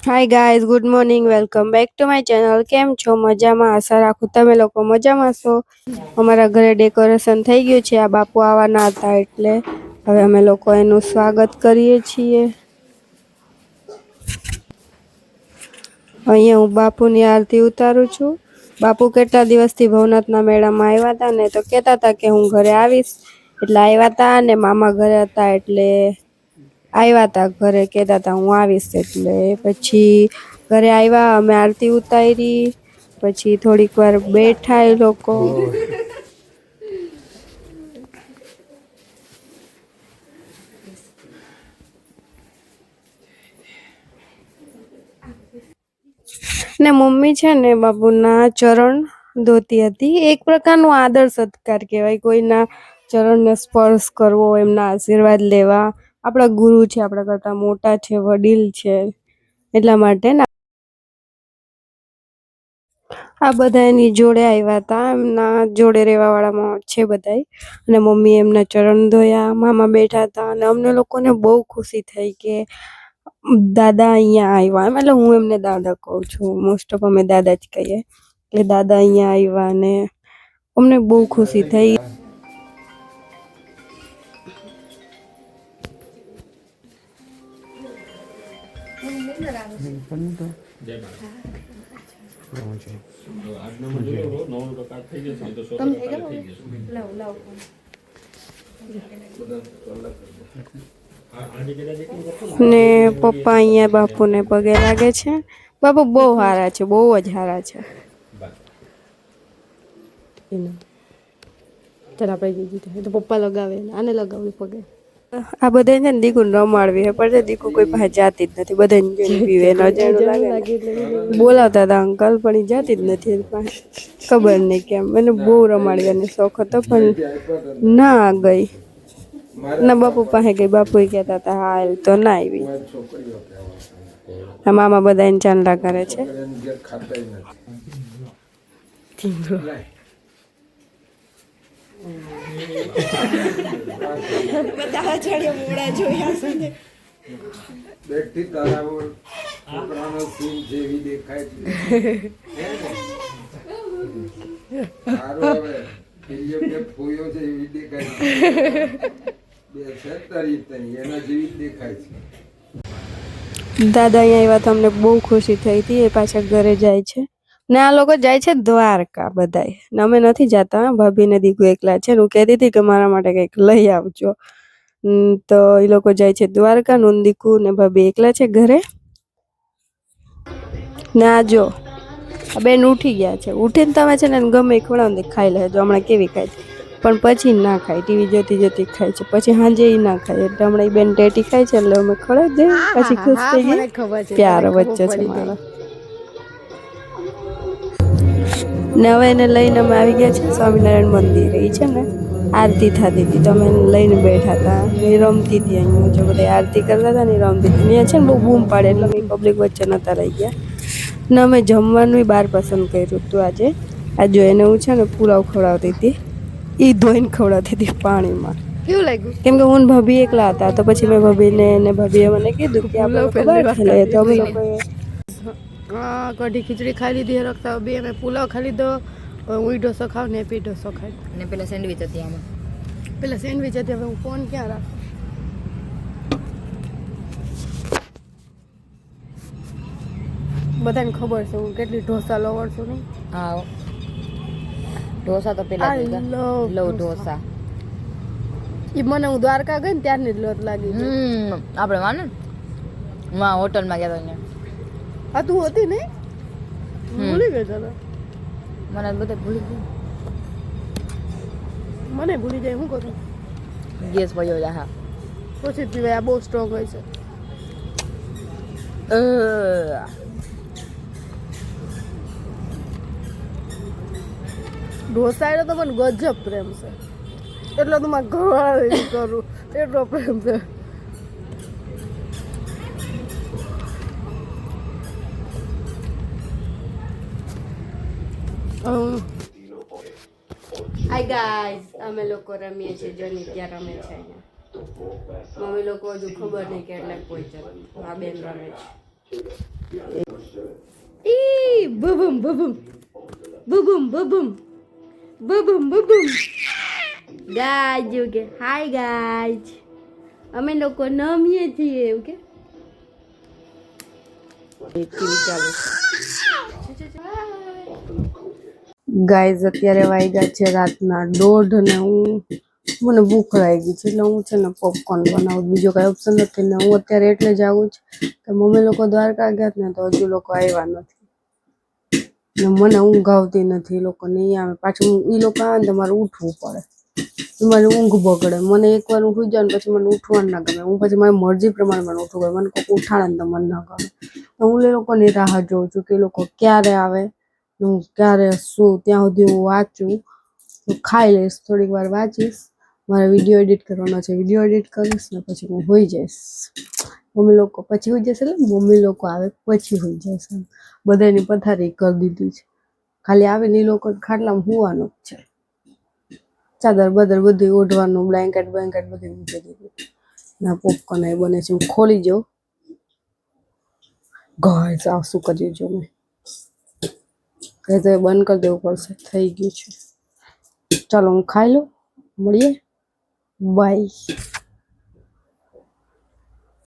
Hi guys, good morning, welcome back to my channel. કેમ છો? મજામાં? આશા રાખું તમે લોકો મજામાં છો. અમારા ઘરે ડેકોરેશન થઈ ગયું છે. આ બાપુ આવવાના હતા એટલે હવે અમે લોકો એનું સ્વાગત કરીએ છીએ. અહીંયા હું બાપુની આરતી ઉતારું છું. બાપુ કેટલા દિવસથી ભવનાથના મેળામાં આવ્યા હતા ને તો કહેતા હતા કે હું ઘરે આવીશ, એટલે આવ્યા હતા ને મામા ઘરે હતા એટલે આવ્યા તા ઘરે, કહેતા હતા હું આવીશ, એટલે પછી ઘરે આવ્યા, અમે આરતી ઉતારી, પછી થોડીક વાર બેઠા એ લોકો. ને મમ્મી છે ને બાપુના ચરણ ધોતી હતી. એક પ્રકારનો આદર સત્કાર કહેવાય, કોઈના ચરણને સ્પર્શ કરવો, એમના આશીર્વાદ લેવા. આપણા ગુરુ છે, આપણા કરતા મોટા છે, વડીલ છે, એટલા માટે ને આ બધા એની જોડે આવ્યા હતા, એમના જોડે રહેવા વાળામાં છે બધાય. અને મમ્મી એમના ચરણ ધોયા, મામા બેઠા હતા અને અમને લોકોને બહુ ખુશી થઈ કે દાદા અહીંયા આવ્યા. એટલે હું એમને દાદા કહું છું, મોસ્ટ ઓફ અમે દાદા જ કહીએ. એટલે દાદા અહીંયા આવ્યા ને અમને બહુ ખુશી થઈ. ને પપ્પા અહીંયા બાપુને પગે લાગે છે. બાપુ બહુ સારા છે, બહુ જ સારા છે. ચાલ આપણે તો પપ્પા લગાવે, આને લગાવવી પગે. આ બધા છે ને દીકુને રમાડવી હે, પણ દીકુ કોઈ પાસે જાતી જ નથી. બધાને જોઈને પીવે, નજારો લાગે. બોલાવતા હતા અંકલ, પણ એ જાતી જ નથી એની પાસે. ખબર નહીં કેમ. મને બહુ રમાડવાનો શોખ હતો પણ ના ગઈ. ના બાપુ પાસે ગઈ. બાપુ કહેતા હતા હાલ, તો ના આવી. મામા બધા એને ચાંદલા કરે છે. બધા ચડ્યો મોડા જોયા છે ને. બેઠી તારાઓ છોકરાનો સીન જેવી દેખાય છે. સારું હવે પેલીઓ કે ફોયો છે એવી દેખાય છે. બે છે તરી તરી એના જેવી દેખાય છે. દાદા અહીંયા આવ્યા તો અમને બહુ ખુશી થઈ હતી. એ પાછા ઘરે જાય છે ને આ લોકો જાય છે દ્વારકા બધાય. ને અમે નથી જતા, ભાભી ને દીકુ એકલા છે. હું કહેતી હતી કે મારા માટે કંઈક લઈ આવજો, તો એ લોકો જાય છે દ્વારકા. નું દીકુ ને ભાભી એકલા છે ઘરે. ને આ જો આ બેન ઉઠી ગયા છે. ઉઠીને તમે છે ને ગમે ખવડાવો ને ખાઈ લે. જો હમણાં કેવી ખાય છે, પણ પછી ના ખાય, ટીવી જોતી જોતી ખાય છે. પછી સાંજે એ ના ખાય. એટલે હમણાં એ બેન ટેટી ખાય છે એટલે અમે ખવડાવી દઈએ. પછી ખુશ થઈ ગઈ. પ્યાર વચ્ચે છે મારા. ને હવે એને લઈને અમે આવી ગયા છે સ્વામિનારાયણ મંદિર. એ છે ને આરતી થતી હતી તો અમે એને લઈને બેઠા હતા. એ રમતી હતી. અહીંયા જો બધા આરતી કરતા હતા ને એ રમતી હતી. અહીંયા છે ને બહુ બૂમ પાડે એટલે અમે પબ્લિક વચ્ચે નતા રહી ગયા. ને અમે જમવાનું બહાર પસંદ કર્યું હતું આજે. આ જો એને હું છે ને પુલાવ ખવડાવતી હતી. એ ધોઈને ખવડાવતી હતી પાણીમાં. કેવું લાગ્યું? કેમ કે હું ભાભી એકલા હતા તો પછી મેં ભાભીને ને ભાભીએ મને કીધું કે આપણે બહાર ખાઈ લઈએ. તો અમે લોકોએ કઢી ખીચડી ખાઈ લીધી. રખતા બે અમે પુલાવ ખાઈ લીધો. હું ઢોસો ખાવ ને પી ઢોસો ખાઈ. અને પેલા સેન્ડવિચ હતી આમાં. પેલા સેન્ડવિચ હતી. હવે હું ફોન ક્યાં રાખું? બધાને ખબર છે હું કેટલી ઢોસા લવર છું નહીં. હા, ઢોસા તો પેલા લવ ઢોસા. એ મને હું દ્વારકા ગઈ ને ત્યારની જ લોટ લાગી. આપણે માને હોટલમાં ગયા હતા. હા તું હતી ને? ભૂલી ગઈ તને. મને બધા ભૂલી ગયું. મને ભૂલી જાય શું કરું? ગેસ પડ્યો જા. હા પછી પીવાય. આ બહુ સ્ટ્રોંગ હોય છે. ઢોસા એટલે તો મને ગજબ પ્રેમ છે. એટલે તો મારે ઘરવાળી કરું એટલો પ્રેમ છે. હાય ગાઈસ, અમે લોકો રમીએ છીએ. જોની ક્યાં રમે છે અહીંયા. મમ્મી લોકો હજુ ખબર નહીં કેટલાક કોઈ છે. આ બેન રમે છે. ઈ બબમ બબમ બબમ બબમ બબમ બબમ ગાઈઝ એવું કે હાય ગાઈઝ અમે લોકો નમીએ છીએ એવું કે ગાઈઝ અત્યારે વાગ્યા છે રાતના 1:30 ને મને ભૂખ લાગી છે એટલે હું છે ને પોપકોર્ન બનાવું બીજો કઈ ઓપ્શન નથી ને હું અત્યારે એટલે જ આવું છું કે મમ્મી લોકો દ્વારકા ગયા ને તો હજુ લોકો આવ્યા નથી ને મને ઊંઘ આવતી નથી લોકો નહીં આવે પાછું એ લોકો આવે ને તો મારે ઉઠવું પડે મારી ઊંઘ બગડે મને એકવાર હું સુઈ જાઉં પછી મને ઉઠવાનું ના ગમે હું પછી મારી મરજી પ્રમાણે મને ઉઠવું ગમે મને કોઈ ઉઠાડે ને તો મને ના ગમે તો હું એ લોકોની રાહ જોઉં છું કે એ લોકો ક્યારે આવે હું ક્યારે શું ત્યાં સુધી હું વાંચું હું ખાઈ લઈશ થોડીક વાર વાંચીશ મારે વિડીયો એડિટ કરવાનો છે વિડીયો એડિટ કરીશ ને પછી હું હોઈ જઈશ મમ્મી લોકો પછી હોઈ જશે એટલે મમ્મી લોકો આવે પછી હોઈ જશે બધાની પથારી કરી દીધી છે ખાલી આવીને એ લોકો ખાટલામાં હોવાનું જ છે ચાદર બદર બધું ઓઢવાનું બ્લેન્કેટ બ્લેન્કેટ બધું મૂકી દીધું ના પોપકોર્ન એ બને છે હું ખોલી જાઉં ગાઈસ આ શું કર્યું જો મેં કઈ તો બંધ કરી દેવું પડશે થઈ ગયું છે ચાલો હું ખાઈ લઉં મળીએ બાય